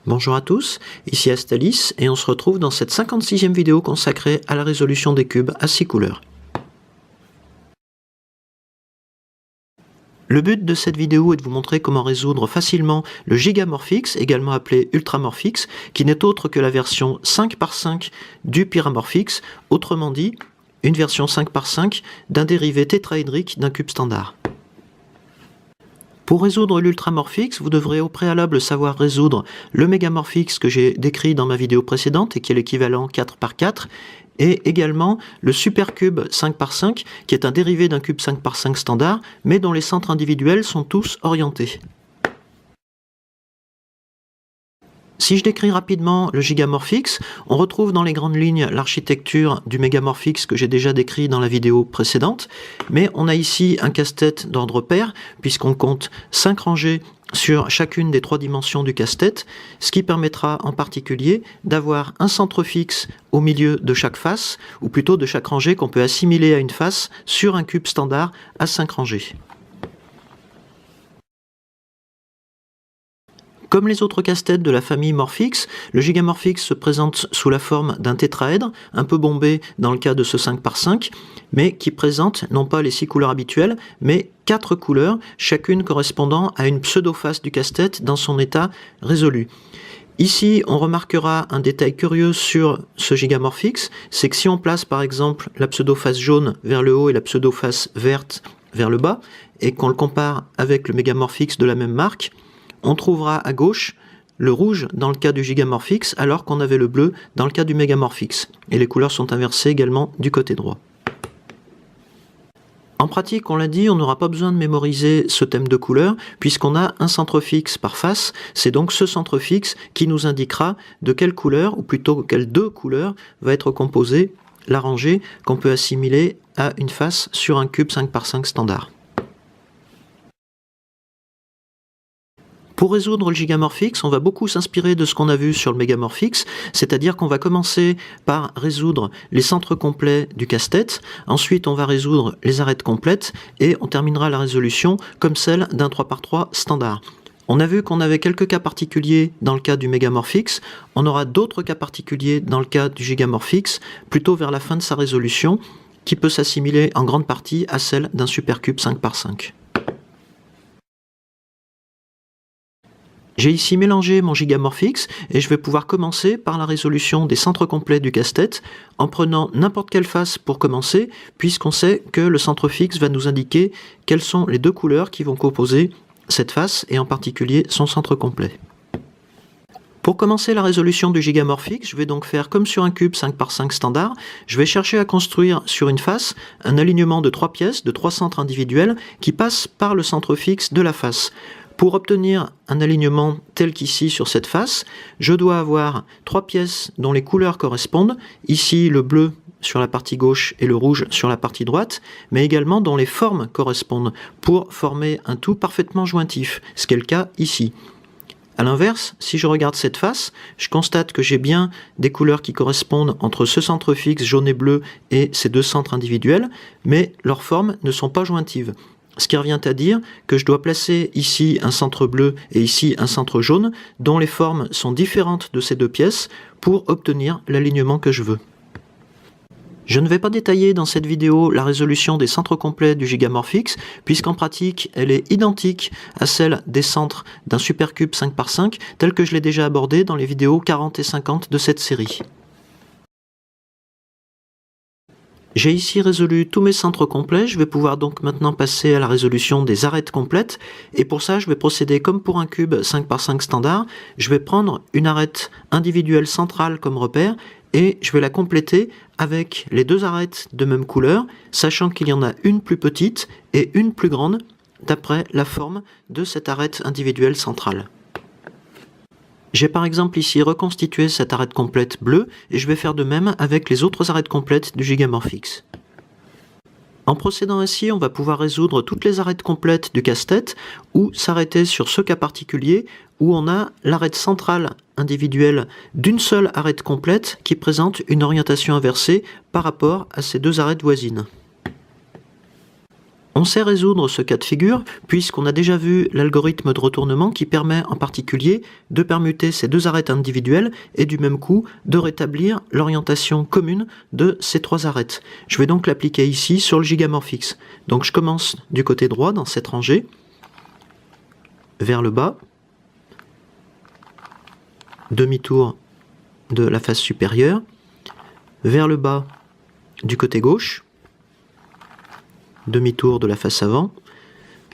Bonjour à tous, ici Astalis et on se retrouve dans cette 56e vidéo consacrée à la résolution des cubes à 6 couleurs. Le but de cette vidéo est de vous montrer comment résoudre facilement le Gigamorphix, également appelé Ultramorphix, qui n'est autre que la version 5 par 5 du Pyramorphix, autrement dit, une version 5 par 5 d'un dérivé tétraédrique d'un cube standard. Pour résoudre l'Ultramorphix, vous devrez au préalable savoir résoudre le Mégamorphix que j'ai décrit dans ma vidéo précédente et qui est l'équivalent 4 par 4, et également le Supercube 5 par 5 qui est un dérivé d'un cube 5 par 5 standard, mais dont les centres individuels sont tous orientés. Si je décris rapidement le Gigamorphix, on retrouve dans les grandes lignes l'architecture du Mégamorphix que j'ai déjà décrit dans la vidéo précédente, mais on a ici un casse-tête d'ordre pair, puisqu'on compte 5 rangées sur chacune des 3 dimensions du casse-tête, ce qui permettra en particulier d'avoir un centre fixe au milieu de chaque face, ou plutôt de chaque rangée qu'on peut assimiler à une face sur un cube standard à 5 rangées. Comme les autres casse-têtes de la famille Morphix, le Gigamorphix se présente sous la forme d'un tétraèdre, un peu bombé dans le cas de ce 5 par 5, mais qui présente non pas les 6 couleurs habituelles, mais 4 couleurs, chacune correspondant à une pseudo-face du casse-tête dans son état résolu. Ici, on remarquera un détail curieux sur ce Gigamorphix, c'est que si on place par exemple la pseudo-face jaune vers le haut et la pseudo-face verte vers le bas, et qu'on le compare avec le Mégamorphix de la même marque, on trouvera à gauche le rouge dans le cas du Gigamorphix, alors qu'on avait le bleu dans le cas du Mégamorphix. Et les couleurs sont inversées également du côté droit. En pratique, on l'a dit, on n'aura pas besoin de mémoriser ce thème de couleurs, puisqu'on a un centre fixe par face. C'est donc ce centre fixe qui nous indiquera de quelle couleur, ou plutôt quelles 2 couleurs, va être composée la rangée qu'on peut assimiler à une face sur un cube 5 par 5 standard. Pour résoudre le Gigamorphix, on va beaucoup s'inspirer de ce qu'on a vu sur le Mégamorphix, c'est-à-dire qu'on va commencer par résoudre les centres complets du casse-tête, ensuite on va résoudre les arêtes complètes, et on terminera la résolution comme celle d'un 3 par 3 standard. On a vu qu'on avait quelques cas particuliers dans le cas du Mégamorphix, on aura d'autres cas particuliers dans le cas du Gigamorphix, plutôt vers la fin de sa résolution, qui peut s'assimiler en grande partie à celle d'un supercube 5 par 5. J'ai ici mélangé mon Gigamorphix et je vais pouvoir commencer par la résolution des centres complets du casse-tête en prenant n'importe quelle face pour commencer, puisqu'on sait que le centre fixe va nous indiquer quelles sont les 2 couleurs qui vont composer cette face et en particulier son centre complet. Pour commencer la résolution du Gigamorphix, je vais donc faire comme sur un cube 5 par 5 standard, je vais chercher à construire sur une face un alignement de 3 pièces, de 3 centres individuels qui passent par le centre fixe de la face. Pour obtenir un alignement tel qu'ici sur cette face, je dois avoir 3 pièces dont les couleurs correspondent, ici le bleu sur la partie gauche et le rouge sur la partie droite, mais également dont les formes correspondent pour former un tout parfaitement jointif, ce qui est le cas ici. A l'inverse, si je regarde cette face, je constate que j'ai bien des couleurs qui correspondent entre ce centre fixe jaune et bleu et ces 2 centres individuels, mais leurs formes ne sont pas jointives. Ce qui revient à dire que je dois placer ici un centre bleu et ici un centre jaune, dont les formes sont différentes de ces 2 pièces, pour obtenir l'alignement que je veux. Je ne vais pas détailler dans cette vidéo la résolution des centres complets du Gigamorphix, puisqu'en pratique elle est identique à celle des centres d'un supercube 5 par 5, tel que je l'ai déjà abordé dans les vidéos 40 et 50 de cette série. J'ai ici résolu tous mes centres complets, je vais pouvoir donc maintenant passer à la résolution des arêtes complètes, et pour ça je vais procéder comme pour un cube 5 par 5 standard, je vais prendre une arête individuelle centrale comme repère, et je vais la compléter avec les 2 arêtes de même couleur, sachant qu'il y en a une plus petite et une plus grande, d'après la forme de cette arête individuelle centrale. J'ai par exemple ici reconstitué cette arête complète bleue et je vais faire de même avec les autres arêtes complètes du Gigamorphix. En procédant ainsi, on va pouvoir résoudre toutes les arêtes complètes du casse-tête ou s'arrêter sur ce cas particulier où on a l'arête centrale individuelle d'une seule arête complète qui présente une orientation inversée par rapport à ces 2 arêtes voisines. On sait résoudre ce cas de figure puisqu'on a déjà vu l'algorithme de retournement qui permet en particulier de permuter ces deux arêtes individuelles et du même coup de rétablir l'orientation commune de ces trois arêtes. Je vais donc l'appliquer ici sur le Gigamorphix. Donc je commence du côté droit dans cette rangée, vers le bas, demi-tour de la face supérieure, vers le bas du côté gauche, demi-tour de la face avant,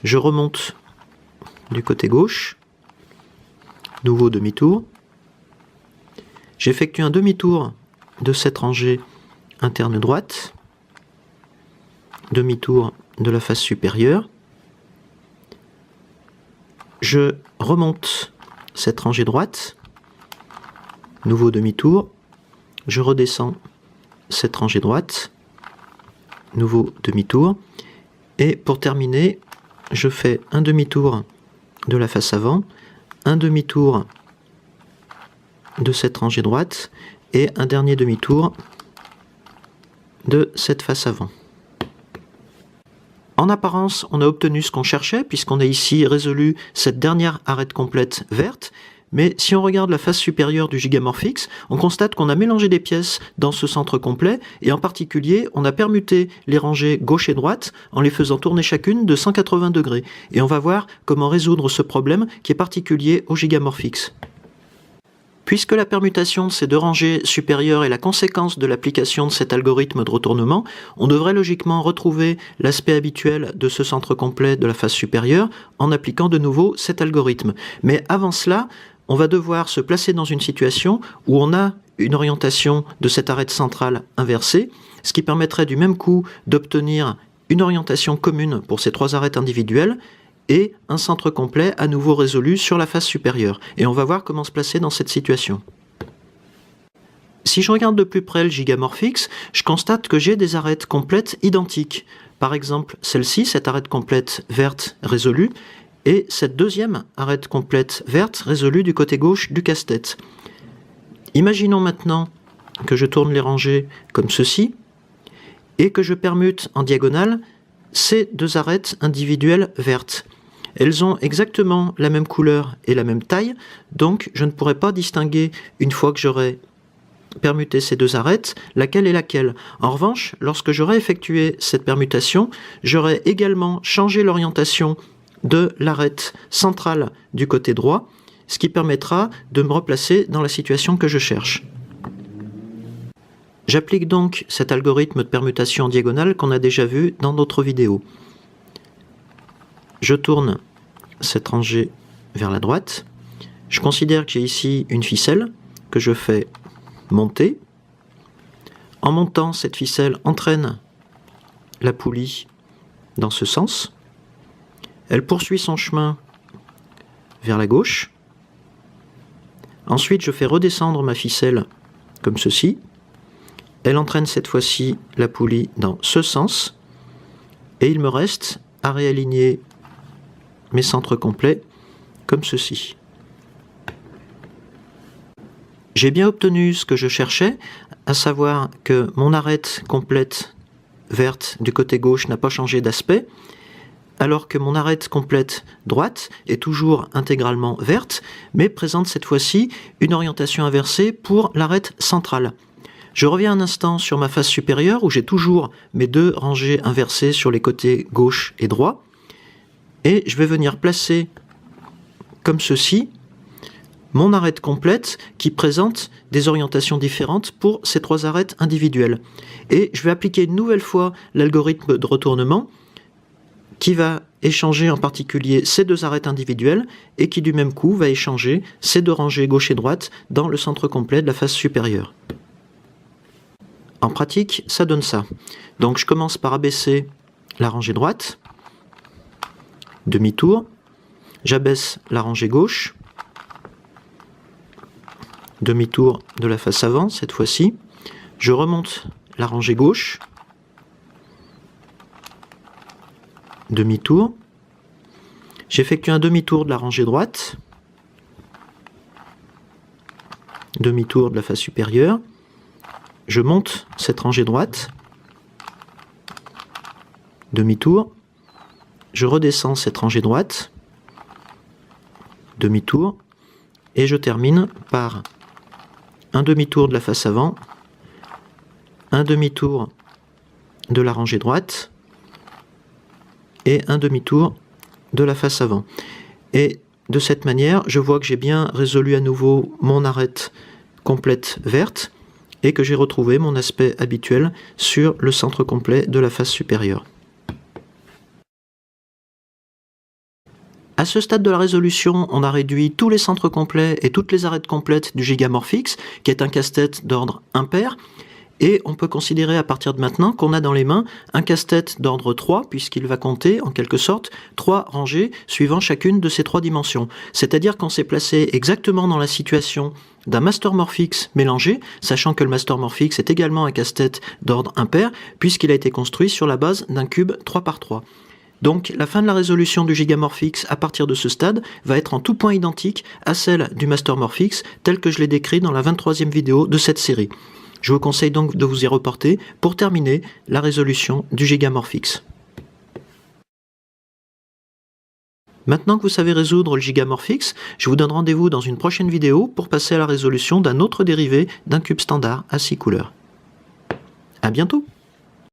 je remonte du côté gauche, nouveau demi-tour, j'effectue un demi-tour de cette rangée interne droite, demi-tour de la face supérieure, je remonte cette rangée droite, nouveau demi-tour, je redescends cette rangée droite, nouveau demi-tour, et pour terminer, je fais un demi-tour de la face avant, un demi-tour de cette rangée droite, et un dernier demi-tour de cette face avant. En apparence, on a obtenu ce qu'on cherchait, puisqu'on a ici résolu cette dernière arête complète verte, mais si on regarde la face supérieure du Gigamorphix, on constate qu'on a mélangé des pièces dans ce centre complet, et en particulier, on a permuté les rangées gauche et droite en les faisant tourner chacune de 180 degrés. Et on va voir comment résoudre ce problème qui est particulier au Gigamorphix. Puisque la permutation de ces deux rangées supérieures est la conséquence de l'application de cet algorithme de retournement, on devrait logiquement retrouver l'aspect habituel de ce centre complet de la face supérieure en appliquant de nouveau cet algorithme. Mais avant cela, on va devoir se placer dans une situation où on a une orientation de cette arête centrale inversée, ce qui permettrait du même coup d'obtenir une orientation commune pour ces trois arêtes individuelles et un centre complet à nouveau résolu sur la face supérieure. Et on va voir comment se placer dans cette situation. Si je regarde de plus près le Gigamorphix, je constate que j'ai des arêtes complètes identiques. Par exemple, celle-ci, cette arête complète verte résolue, et cette deuxième arête complète verte résolue du côté gauche du casse-tête. Imaginons maintenant que je tourne les rangées comme ceci, et que je permute en diagonale ces deux arêtes individuelles vertes. Elles ont exactement la même couleur et la même taille, donc je ne pourrai pas distinguer, une fois que j'aurai permuté ces deux arêtes, laquelle est laquelle. En revanche, lorsque j'aurai effectué cette permutation, j'aurai également changé l'orientation de l'arête centrale du côté droit, ce qui permettra de me replacer dans la situation que je cherche. J'applique donc cet algorithme de permutation en diagonale qu'on a déjà vu dans d'autres vidéos. Je tourne cette rangée vers la droite. Je considère que j'ai ici une ficelle que je fais monter. En montant, cette ficelle entraîne la poulie dans ce sens. Elle poursuit son chemin vers la gauche. Ensuite, je fais redescendre ma ficelle comme ceci. Elle entraîne cette fois-ci la poulie dans ce sens. Et il me reste à réaligner mes centres complets comme ceci. J'ai bien obtenu ce que je cherchais, à savoir que mon arête complète verte du côté gauche n'a pas changé d'aspect, alors que mon arête complète droite est toujours intégralement verte, mais présente cette fois-ci une orientation inversée pour l'arête centrale. Je reviens un instant sur ma face supérieure où j'ai toujours mes deux rangées inversées sur les côtés gauche et droit, et je vais venir placer comme ceci mon arête complète qui présente des orientations différentes pour ces trois arêtes individuelles. Et je vais appliquer une nouvelle fois l'algorithme de retournement qui va échanger en particulier ces deux arêtes individuelles et qui du même coup va échanger ces deux rangées gauche et droite dans le centre complet de la face supérieure. En pratique, ça donne ça. Donc je commence par abaisser la rangée droite, demi-tour, j'abaisse la rangée gauche, demi-tour de la face avant cette fois-ci, je remonte la rangée gauche, demi-tour, j'effectue un demi-tour de la rangée droite, demi-tour de la face supérieure, je monte cette rangée droite, demi-tour, je redescends cette rangée droite, demi-tour, et je termine par un demi-tour de la face avant, un demi-tour de la rangée droite, et un demi-tour de la face avant. Et de cette manière, je vois que j'ai bien résolu à nouveau mon arête complète verte, et que j'ai retrouvé mon aspect habituel sur le centre complet de la face supérieure. À ce stade de la résolution, on a réduit tous les centres complets et toutes les arêtes complètes du Gigamorphix, qui est un casse-tête d'ordre impair, et on peut considérer à partir de maintenant qu'on a dans les mains un casse-tête d'ordre 3, puisqu'il va compter en quelque sorte 3 rangées suivant chacune de ces 3 dimensions. C'est-à-dire qu'on s'est placé exactement dans la situation d'un Mastermorphix mélangé, sachant que le Mastermorphix est également un casse-tête d'ordre impair, puisqu'il a été construit sur la base d'un cube 3 par 3. Donc la fin de la résolution du Gigamorphix à partir de ce stade va être en tout point identique à celle du Mastermorphix, tel que je l'ai décrit dans la 23e vidéo de cette série. Je vous conseille donc de vous y reporter pour terminer la résolution du Gigamorphix. Maintenant que vous savez résoudre le Gigamorphix, je vous donne rendez-vous dans une prochaine vidéo pour passer à la résolution d'un autre dérivé d'un cube standard à 6 couleurs. À bientôt!